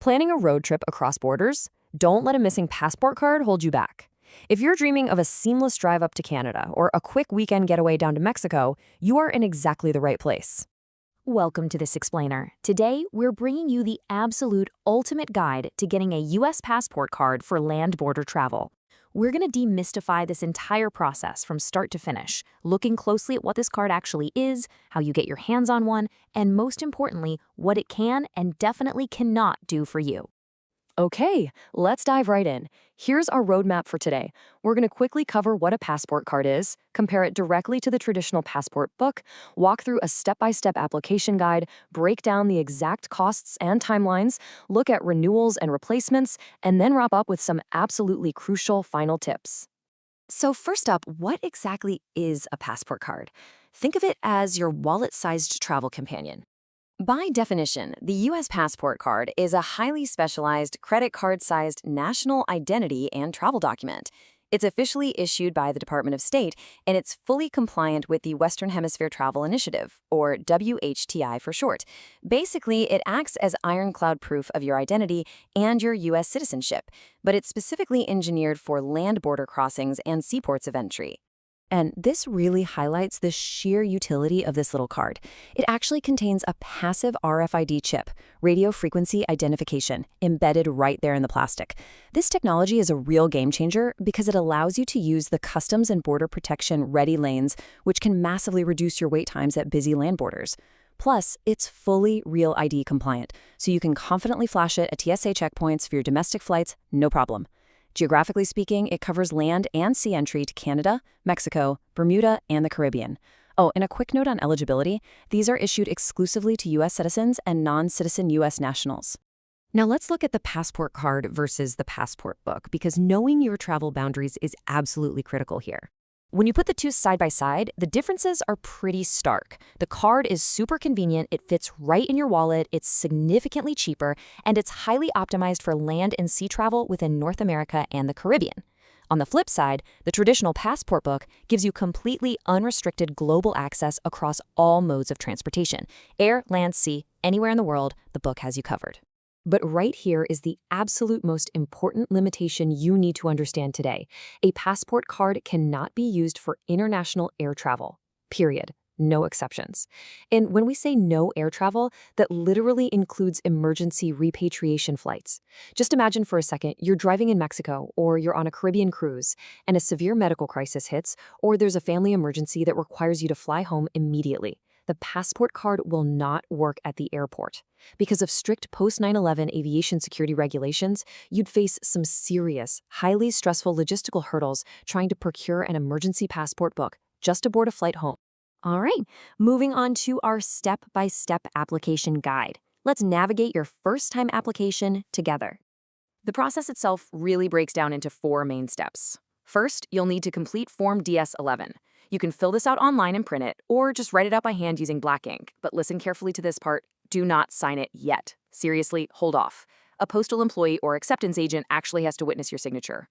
Planning a road trip across borders? Don't let a missing passport card hold you back. If you're dreaming of a seamless drive up to Canada or a quick weekend getaway down to Mexico, you are in exactly the right place. Welcome to this explainer. Today, we're bringing you the absolute ultimate guide to getting a U.S. passport card for land border travel. We're going to demystify this entire process from start to finish, looking closely at what this card actually is, how you get your hands on one, and most importantly, what it can and definitely cannot do for you. Okay, let's dive right in. Here's our roadmap for today. We're going to quickly cover what a passport card is, compare it directly to the traditional passport book, walk through a step-by-step application guide, break down the exact costs and timelines, look at renewals and replacements, and then wrap up with some absolutely crucial final tips. So first up, what exactly is a passport card? Think of it as your wallet-sized travel companion. By definition, the U.S. passport card is a highly specialized credit card-sized national identity and travel document. It's officially issued by the Department of State, and it's fully compliant with the Western Hemisphere Travel Initiative, or WHTI for short. Basically, it acts as ironclad proof of your identity and your U.S. citizenship, but it's specifically engineered for land border crossings and seaports of entry. And this really highlights the sheer utility of this little card. It actually contains a passive RFID chip, radio frequency identification, embedded right there in the plastic. This technology is a real game changer because it allows you to use the Customs and Border Protection ready lanes, which can massively reduce your wait times at busy land borders. Plus, it's fully Real ID compliant, so you can confidently flash it at TSA checkpoints for your domestic flights, no problem. Geographically speaking, it covers land and sea entry to Canada, Mexico, Bermuda, and the Caribbean. Oh, and a quick note on eligibility. These are issued exclusively to U.S. citizens and non-citizen U.S. nationals. Now let's look at the passport card versus the passport book, because knowing your travel boundaries is absolutely critical here. When you put the two side by side, the differences are pretty stark. The card is super convenient, it fits right in your wallet, it's significantly cheaper, and it's highly optimized for land and sea travel within North America and the Caribbean. On the flip side, the traditional passport book gives you completely unrestricted global access across all modes of transportation. Air, land, sea, anywhere in the world, the book has you covered. But right here is the absolute most important limitation you need to understand today. A passport card cannot be used for international air travel, period. No exceptions. And when we say no air travel, that literally includes emergency repatriation flights. Just imagine for a second you're driving in Mexico or you're on a Caribbean cruise and a severe medical crisis hits, or there's a family emergency that requires you to fly home immediately. The passport card will not work at the airport. Because of strict post-9/11 aviation security regulations, you'd face some serious, highly stressful logistical hurdles trying to procure an emergency passport book just to board a flight home. All right, moving on to our step-by-step application guide. Let's navigate your first-time application together. The process itself really breaks down into 4 main steps. First, you'll need to complete Form DS-11. You can fill this out online and print it, or just write it out by hand using black ink. But listen carefully to this part. Do not sign it yet. Seriously, hold off. A postal employee or acceptance agent actually has to witness your signature.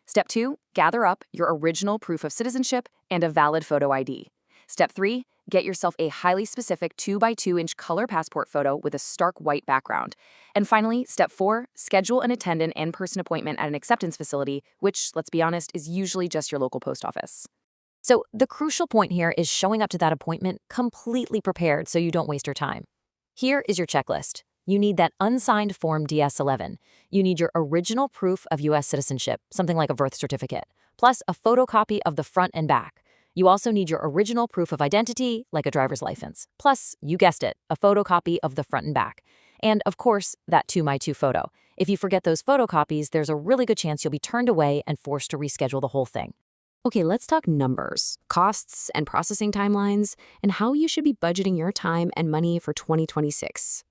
Step 2, gather up your original proof of citizenship and a valid photo ID. Step 3, get yourself a highly specific 2x2-inch color passport photo with a stark white background. And finally, Step 4, schedule an attendant in-person appointment at an acceptance facility, which, let's be honest, is usually just your local post office. So the crucial point here is showing up to that appointment completely prepared so you don't waste your time. Here is your checklist. You need that unsigned Form DS-11. You need your original proof of U.S. citizenship, something like a birth certificate, plus a photocopy of the front and back. You also need your original proof of identity, like a driver's license, plus, you guessed it, a photocopy of the front and back. And, of course, that 2x2 photo. If you forget those photocopies, there's a really good chance you'll be turned away and forced to reschedule the whole thing. Okay, let's talk numbers, costs, and processing timelines, and how you should be budgeting your time and money for 2026.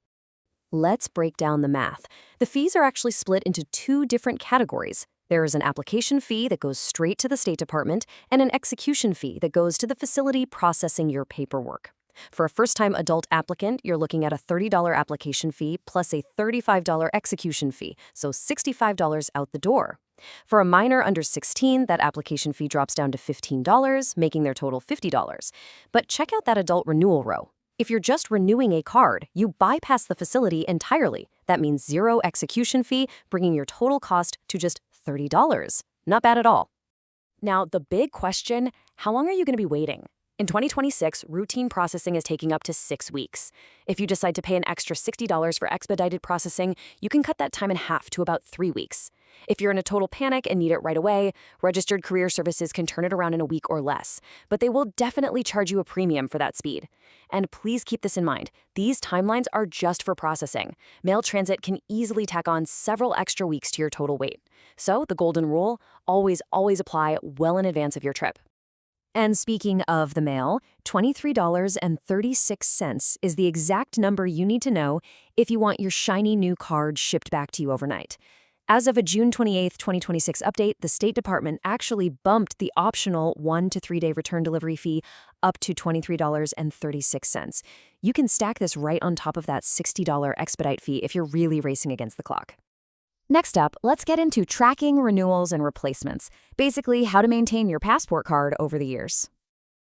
Let's break down the math. The fees are actually split into 2 different categories. There is an application fee that goes straight to the State Department and an execution fee that goes to the facility processing your paperwork. For a first-time adult applicant, you're looking at a $30 application fee plus a $35 execution fee, so $65 out the door. For a minor under 16, that application fee drops down to $15, making their total $50. But check out that adult renewal row. If you're just renewing a card, you bypass the facility entirely. That means zero execution fee, bringing your total cost to just $30. Not bad at all. Now, the big question, how long are you going to be waiting? In 2026, routine processing is taking up to 6 weeks. If you decide to pay an extra $60 for expedited processing, you can cut that time in half to about 3 weeks. If you're in a total panic and need it right away, registered courier services can turn it around in a week or less, but they will definitely charge you a premium for that speed. And please keep this in mind, these timelines are just for processing. Mail transit can easily tack on several extra weeks to your total wait. So the golden rule, always apply well in advance of your trip. And speaking of the mail, $23.36 is the exact number you need to know if you want your shiny new card shipped back to you overnight. As of a June 28, 2026 update, the State Department actually bumped the optional 1 to 3 day return delivery fee up to $23.36. You can stack this right on top of that $60 expedite fee if you're really racing against the clock. Next up, let's get into tracking renewals and replacements, basically how to maintain your passport card over the years.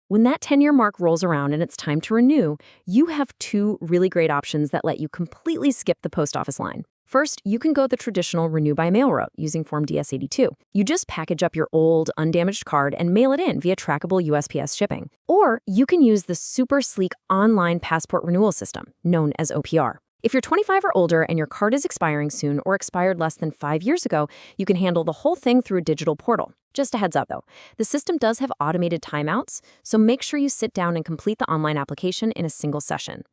When that 10-year mark rolls around and it's time to renew, you have two really great options that let you completely skip the post office line. First, you can go the traditional renew by mail route using Form DS-82. You just package up your old, undamaged card and mail it in via trackable USPS shipping. Or you can use the super sleek online passport renewal system, known as OPR. If you're 25 or older and your card is expiring soon or expired less than 5 years ago, you can handle the whole thing through a digital portal. Just a heads up though, the system does have automated timeouts, so make sure you sit down and complete the online application in a single session.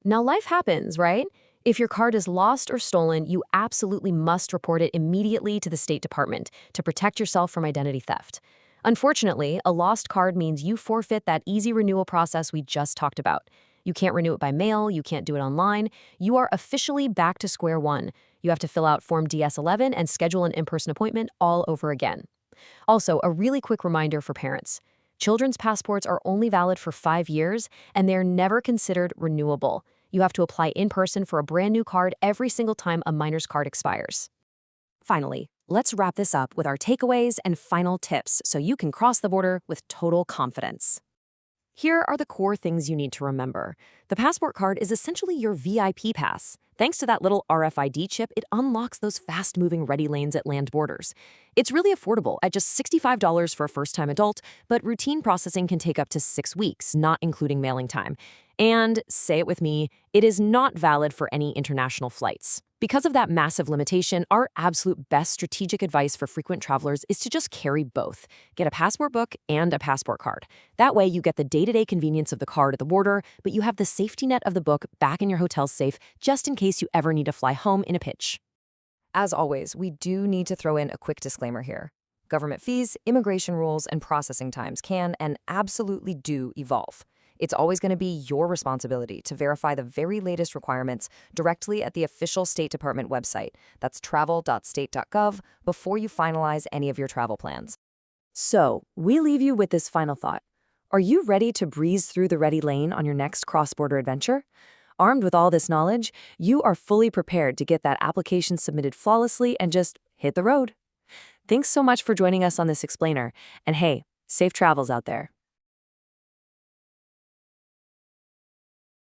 Now life happens, right? If your card is lost or stolen, you absolutely must report it immediately to the State Department to protect yourself from identity theft. Unfortunately, a lost card means you forfeit that easy renewal process we just talked about. You can't renew it by mail, you can't do it online. You are officially back to square one. You have to fill out Form DS-11 and schedule an in-person appointment all over again. Also, a really quick reminder for parents. Children's passports are only valid for 5 years, and they're never considered renewable. You have to apply in person for a brand new card every single time a minor's card expires. Finally, let's wrap this up with our takeaways and final tips so you can cross the border with total confidence. Here are the core things you need to remember. The passport card is essentially your VIP pass. Thanks to that little RFID chip, it unlocks those fast-moving ready lanes at land borders. It's really affordable at just $65 for a first-time adult, but routine processing can take up to 6 weeks, not including mailing time. And, say it with me, it is not valid for any international flights. Because of that massive limitation, our absolute best strategic advice for frequent travelers is to just carry both. Get a passport book and a passport card. That way you get the day-to-day convenience of the card at the border, but you have the safety net of the book back in your hotel safe just in case you ever need to fly home in a pinch. As always, we do need to throw in a quick disclaimer here. Government fees, immigration rules, and processing times can and absolutely do evolve. It's always going to be your responsibility to verify the very latest requirements directly at the official State Department website, that's travel.state.gov, before you finalize any of your travel plans. So, we leave you with this final thought. Are you ready to breeze through the ready lane on your next cross-border adventure? Armed with all this knowledge, you are fully prepared to get that application submitted flawlessly and just hit the road. Thanks so much for joining us on this explainer, and hey, safe travels out there.